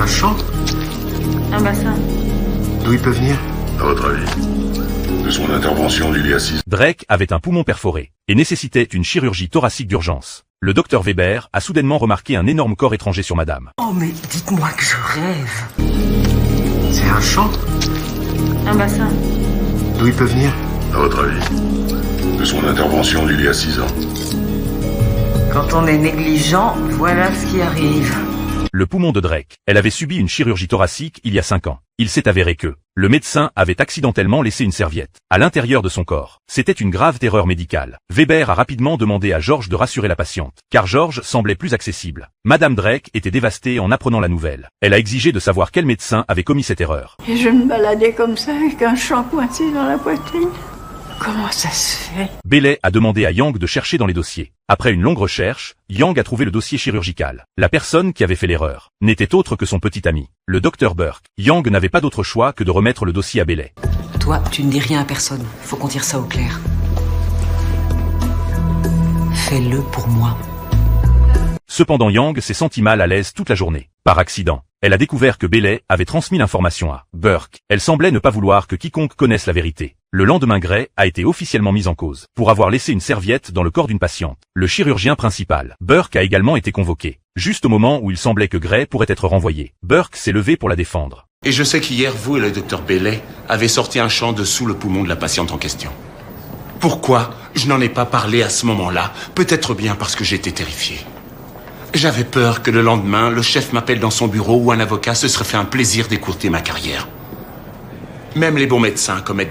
un champ? Un bassin. D'où il peut venir? À votre avis? De son intervention d'il y a 6 ans. Drake avait un poumon perforé et nécessitait une chirurgie thoracique d'urgence. Le docteur Weber a soudainement remarqué un énorme corps étranger sur madame. Oh mais dites-moi que je rêve. C'est un champ? Un bassin. D'où il peut venir? À votre avis? De son intervention d'il y a 6 ans. Quand on est négligent, voilà ce qui arrive. Le poumon de Drake. Elle avait subi une chirurgie thoracique il y a 5 ans. Il s'est avéré que le médecin avait accidentellement laissé une serviette à l'intérieur de son corps. C'était une grave terreur médicale. Weber a rapidement demandé à George de rassurer la patiente, car George semblait plus accessible. Madame Drake était dévastée en apprenant la nouvelle. Elle a exigé de savoir quel médecin avait commis cette erreur. Et je me baladais comme ça avec un champ coincé dans la poitrine. Comment ça se fait? Bailey a demandé à Yang de chercher dans les dossiers. Après une longue recherche, Yang a trouvé le dossier chirurgical. La personne qui avait fait l'erreur n'était autre que son petit ami, le docteur Burke. Yang n'avait pas d'autre choix que de remettre le dossier à Bailey. Toi, tu ne dis rien à personne. Faut qu'on tire ça au clair. Fais-le pour moi. Cependant Yang s'est senti mal à l'aise toute la journée. Par accident, elle a découvert que Bailey avait transmis l'information à Burke. Elle semblait ne pas vouloir que quiconque connaisse la vérité. Le lendemain, Gray a été officiellement mis en cause pour avoir laissé une serviette dans le corps d'une patiente. Le chirurgien principal, Burke, a également été convoqué. Juste au moment où il semblait que Gray pourrait être renvoyé, Burke s'est levé pour la défendre. Et je sais qu'hier, vous et le docteur Bailey avez sorti un champ dessous le poumon de la patiente en question. Pourquoi je n'en ai pas parlé à ce moment-là? Peut-être bien parce que j'étais terrifié. J'avais peur que le lendemain, le chef m'appelle dans son bureau où un avocat se serait fait un plaisir d'écourter ma carrière. Même les bons médecins commettent